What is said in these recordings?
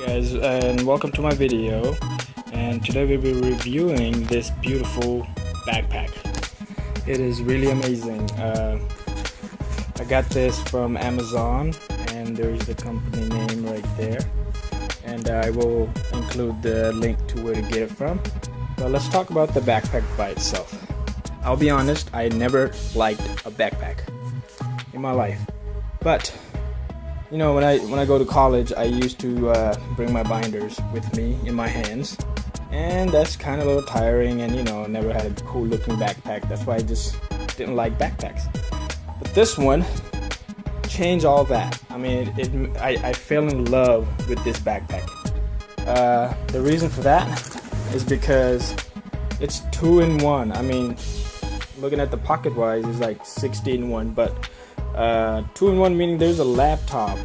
Guys, and welcome to my video, and today we'll be reviewing this beautiful backpack. It is really amazing. I got this from Amazon, and there's the company name right there, and I will include the link to where to get it from. But let's talk about the backpack by itself. I'll be honest, I never liked a backpack in my life, but you know, when I go to college, I used to bring my binders with me in my hands, and that's kind of a little tiring, and you know, never had a cool looking backpack. That's why I just didn't like backpacks. But this one changed all that. I mean, I fell in love with this backpack. The reason for that is because it's 2-in-1. I mean, looking at the pocket wise, it's like 60-in-1, but 2-in-1 meaning there's a laptop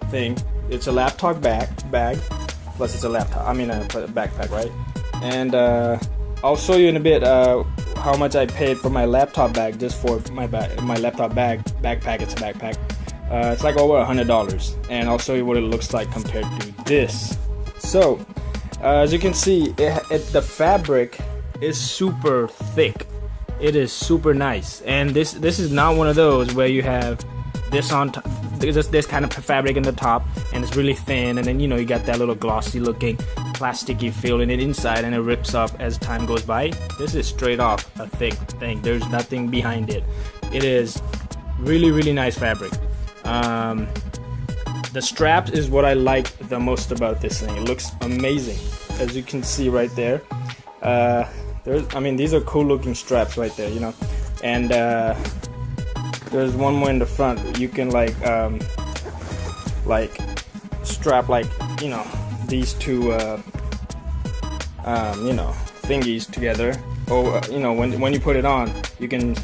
thing. It's a laptop bag plus it's a laptop. I mean a backpack, right? And I'll show you in a bit how much I paid for my laptop bag, just for my laptop backpack. It's a backpack. It's like over $100, and I'll show you what it looks like compared to this. So as you can see, the fabric is super thick. It is super nice, and this is not one of those where you have this on top, this kind of fabric in the top, and it's really thin, and then you know you got that little glossy looking plasticky feel in it inside, and it rips up as time goes by. This is straight off a thick thing. There's nothing behind it. It is really nice fabric. The strap is what I like the most about this thing. It looks amazing, as you can see right there. I mean, these are cool looking straps right there, you know, and there's one more in the front. You can like strap like, you know, these two you know, thingies together, or you know, when you put it on, you can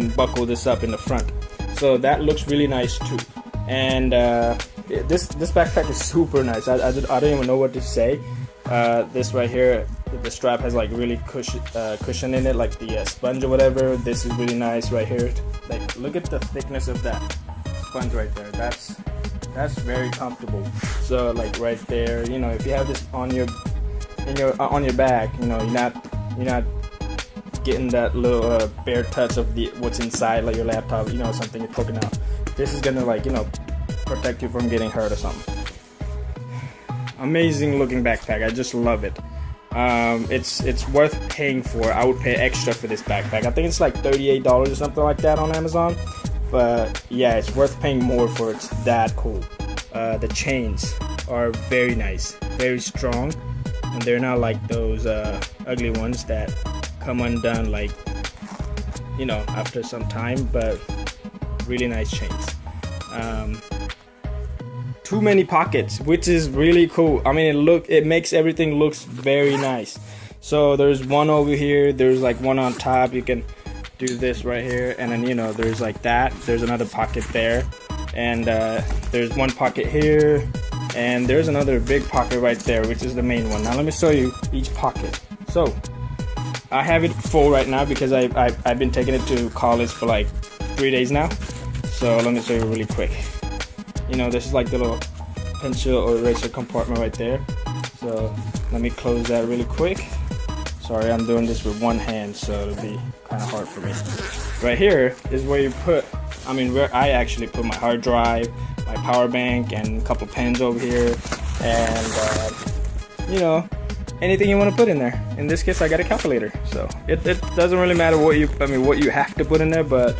buckle this up in the front, so that looks really nice too. And this backpack is super nice. I don't even know what to say. This right here, the strap has like really cushion in it, like the sponge or whatever. This is really nice right here. Like, look at the thickness of that sponge right there. That's very comfortable. So like right there, you know, if you have this on your back, you know, you're not getting that little bare touch of what's inside, like your laptop, you know, something is poking out. This is gonna, like, you know, protect you from getting hurt or something. Amazing looking backpack. I just love it. It's worth paying for. I would pay extra for this backpack. I think it's like $38 or something like that on Amazon, but yeah, it's worth paying more for. It's that cool. The chains are very nice, very strong, and they're not like those ugly ones that come undone, like, you know, after some time, but really nice chains. Too many pockets, which is really cool. I mean, it makes everything looks very nice. So there's one over here, there's like one on top. You can do this right here, and then, you know, there's like that, there's another pocket there, and there's one pocket here, and there's another big pocket right there, which is the main one. Now let me show you each pocket. So I have it full right now because I've been taking it to college for like 3 days now. So let me show you really quick. You know, this is like the little pencil or eraser compartment right there. So let me close that really quick. Sorry, I'm doing this with one hand, so it'll be kind of hard for me. Right here is where you put, I mean, where I actually put my hard drive, my power bank, and a couple pens over here, and you know, anything you want to put in there. In this case, I got a calculator, so it doesn't really matter what you have to put in there, but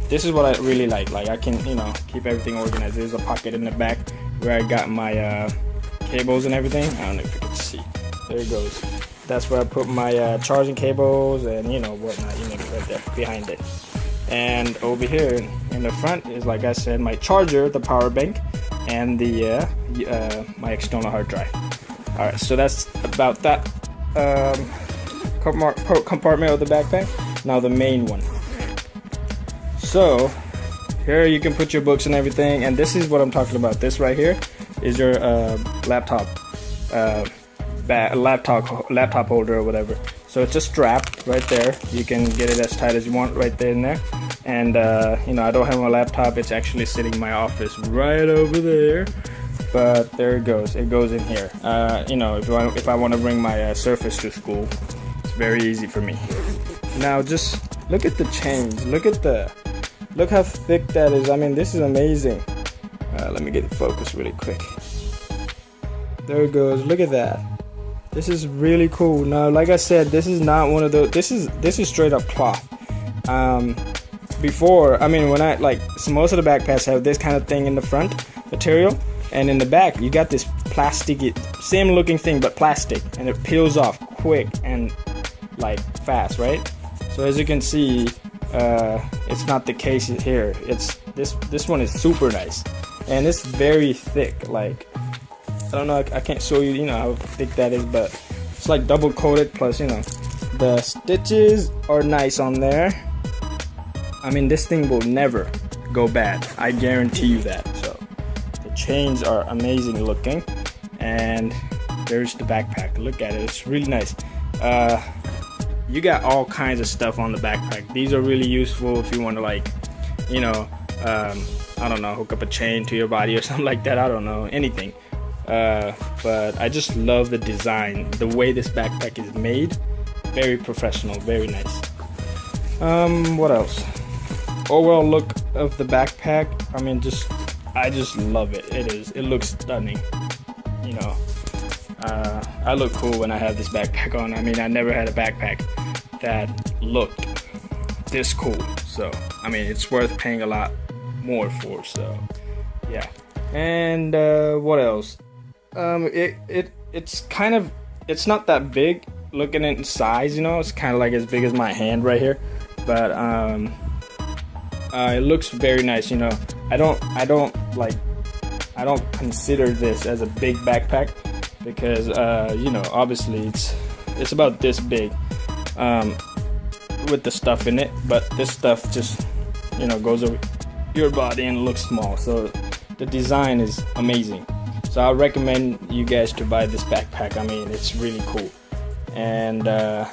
this is what I really like. Like, I can, you know, keep everything organized. There's a pocket in the back where I got my cables and everything. I don't know if you can see. There it goes. That's where I put my charging cables and, you know, whatnot, you know, right there behind it. And over here in the front is, like I said, my charger, the power bank, and the my external hard drive. All right, so that's about that compartment of the backpack. Now the main one. So here you can put your books and everything, and this is what I'm talking about. This right here is your laptop holder or whatever. So it's a strap right there. You can get it as tight as you want right there in there. And you know, I don't have my laptop. It's actually sitting in my office right over there. but there it goes. It goes in here. You know, if I want to bring my Surface to school, it's very easy for me. Now just look at the chains. Look how thick that is. I mean, this is amazing. Let me get the focus really quick. There it goes. Look at that. This is really cool. Now, like I said, this is not one of those. This is straight up cloth. Before, I mean, when most of the backpacks have this kind of thing in the front material, and in the back you got this plasticky, same looking thing but plastic, and it peels off quick and like fast, right? So as you can see, it's not the case here. It's this one is super nice, and it's very thick. Like, I don't know, I can't show you, how thick that is, but it's like double coated. Plus, the stitches are nice on there. I mean, this thing will never go bad. I guarantee you that. So the chains are amazing looking, and there's the backpack. Look at it. It's really nice. You got all kinds of stuff on the backpack. These are really useful if you want to, like, I don't know, hook up a chain to your body or something like that. I don't know, anything. But I just love the design, the way this backpack is made. Very professional, very nice. What else? Overall look of the backpack, I mean, I just love it. It looks stunning. I look cool when I have this backpack on. I mean, I never had a backpack that looked this cool. So, I mean, it's worth paying a lot more for. So, yeah. And what else? It's not that big. Looking at the size, it's kind of like as big as my hand right here. But it looks very nice. I don't consider this as a big backpack because obviously it's about this big with the stuff in it, but this stuff just goes over your body and looks small. So the design is amazing. So I recommend you guys to buy this backpack. I mean, it's really cool. And I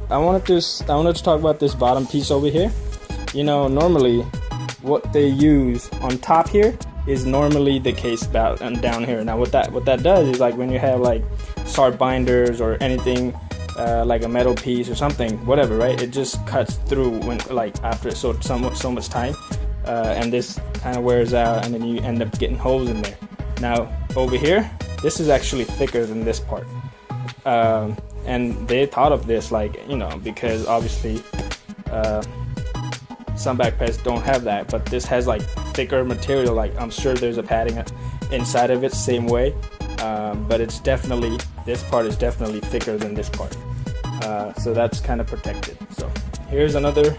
wanted to talk about this bottom piece over here. Normally what they use on top here is normally the case about and down here. Now what that does is, like, when you have like sharp binders or anything, like a metal piece or something, whatever, right? It just cuts through when, like, after so much time, and this kind of wears out, and then you end up getting holes in there. Now over here, this is actually thicker than this part, and they thought of this, because obviously some backpacks don't have that, but this has like thicker material. Like, I'm sure there's a padding inside of it same way, but it's definitely, this part is definitely thicker than this part, so that's kind of protected. So here's another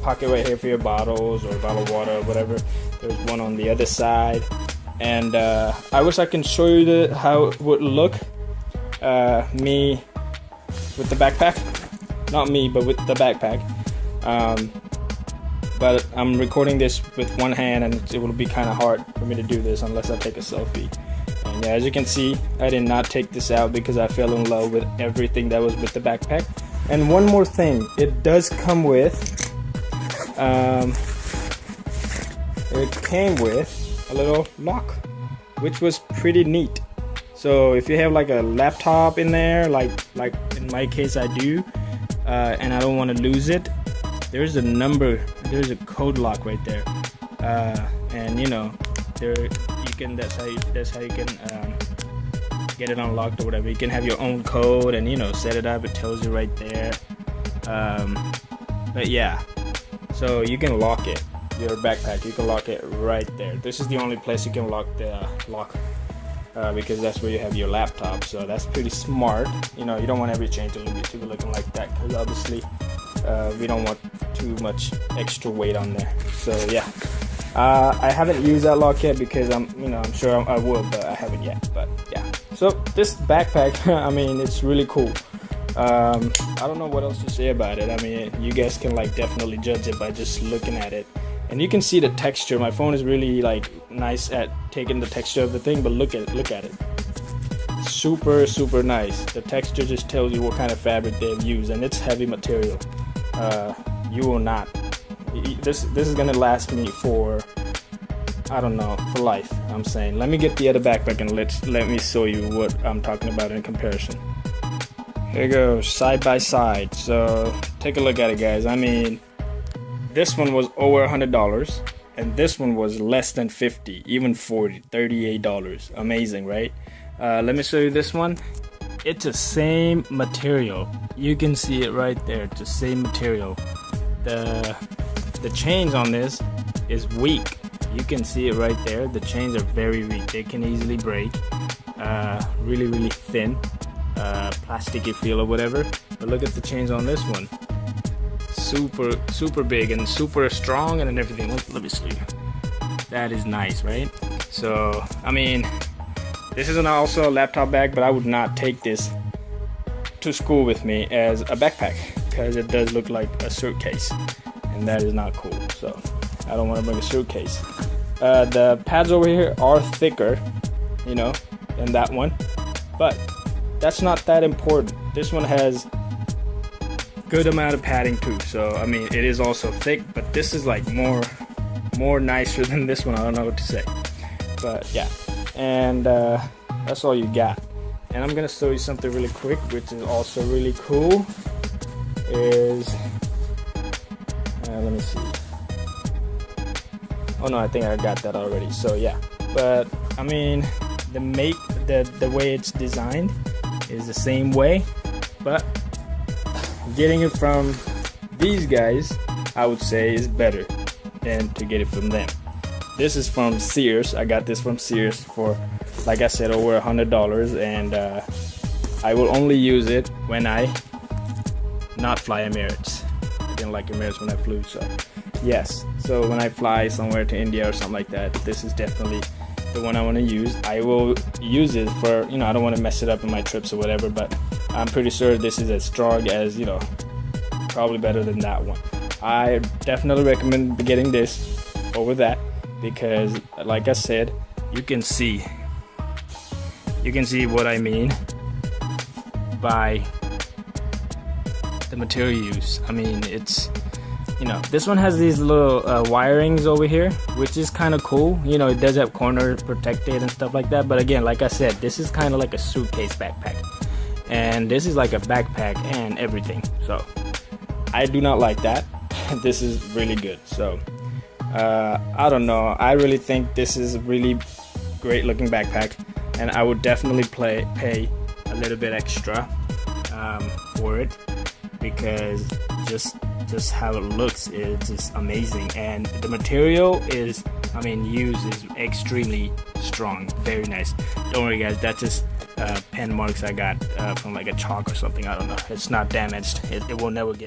pocket right here for your bottles or bottle of water or whatever. There's one on the other side, and I wish I can show you how it would look, me with the backpack, not me but with the backpack, but I'm recording this with one hand, and it will be kind of hard for me to do this unless I take a selfie. And as you can see, I did not take this out because I fell in love with everything that was with the backpack. And one more thing, it does come with, it came with a little lock, which was pretty neat. So if you have like a laptop in there, like in my case I do, and I don't want to lose it, there's a code lock right there, and that's how you can get it unlocked or whatever. You can have your own code and set it up. It tells you right there. But yeah, so you can lock it, your backpack. You can lock it right there. This is the only place you can lock the lock, because that's where you have your laptop. So that's pretty smart. You don't want every chain to be looking like that, because obviously we don't want too much extra weight on there. So yeah, I haven't used that lock yet because I'm sure I will, but I haven't yet. But yeah, so this backpack, I mean, it's really cool. I don't know what else to say about it. I mean, you guys can definitely judge it by just looking at it, and you can see the texture. My phone is really nice at taking the texture of the thing, but look at it. Super nice. The texture just tells you what kind of fabric they've used, and it's heavy material. You will not. This is gonna last me for I don't know, for life. I'm saying, let me get the other backpack and let me show you what I'm talking about in comparison. Here you go, side by side. So take a look at it, guys. I mean, this one was over $100 and this one was less than 50, even 40, $38. Amazing, right? Let me show you this one. It's the same material. You can see it right there. It's the same material. The chains on this is weak. You can see it right there. The chains are very weak. They can easily break. Really thin, plasticky feel or whatever. But look at the chains on this one. Super big and super strong and everything. Let me see. That is nice, right? So I mean, this is also a laptop bag, but I would not take this to school with me as a backpack because it does look like a suitcase, and that is not cool. So I don't want to bring a suitcase. The pads over here are thicker, you know, than that one, but that's not that important. This one has good amount of padding too. So I mean, it is also thick, but this is like more nicer than this one. I don't know what to say, but yeah. And that's all you got. And I'm gonna show you something really quick, which is also really cool. Is let me see. Oh no, I think I got that already. So yeah, but I mean, the way it's designed is the same way, but getting it from these guys, I would say, is better than to get it from them. This is from Sears. I got this from Sears for, like I said, over $100, and I will only use it when I not fly Emirates. I didn't like Emirates when I flew, so yes. So when I fly somewhere to India or something like that, this is definitely the one I want to use. I will use it for, you know, I don't want to mess it up in my trips or whatever, but I'm pretty sure this is as strong as, you know, probably better than that one. I definitely recommend getting this over that, because like I said, you can see what I mean by the material use. I mean, it's, you know, this one has these little wirings over here, which is kind of cool. You know, it does have corners protected and stuff like that, but again, like I said, this is kind of like a suitcase backpack, and this is like a backpack and everything. So I do not like that. This is really good. So I don't know, I really think this is a really great looking backpack, and I would definitely pay a little bit extra for it, because just how it looks is just amazing, and the material is, I mean, used is extremely strong. Very nice. Don't worry guys, that's just pen marks I got from like a chalk or something. I don't know, it's not damaged. It will never get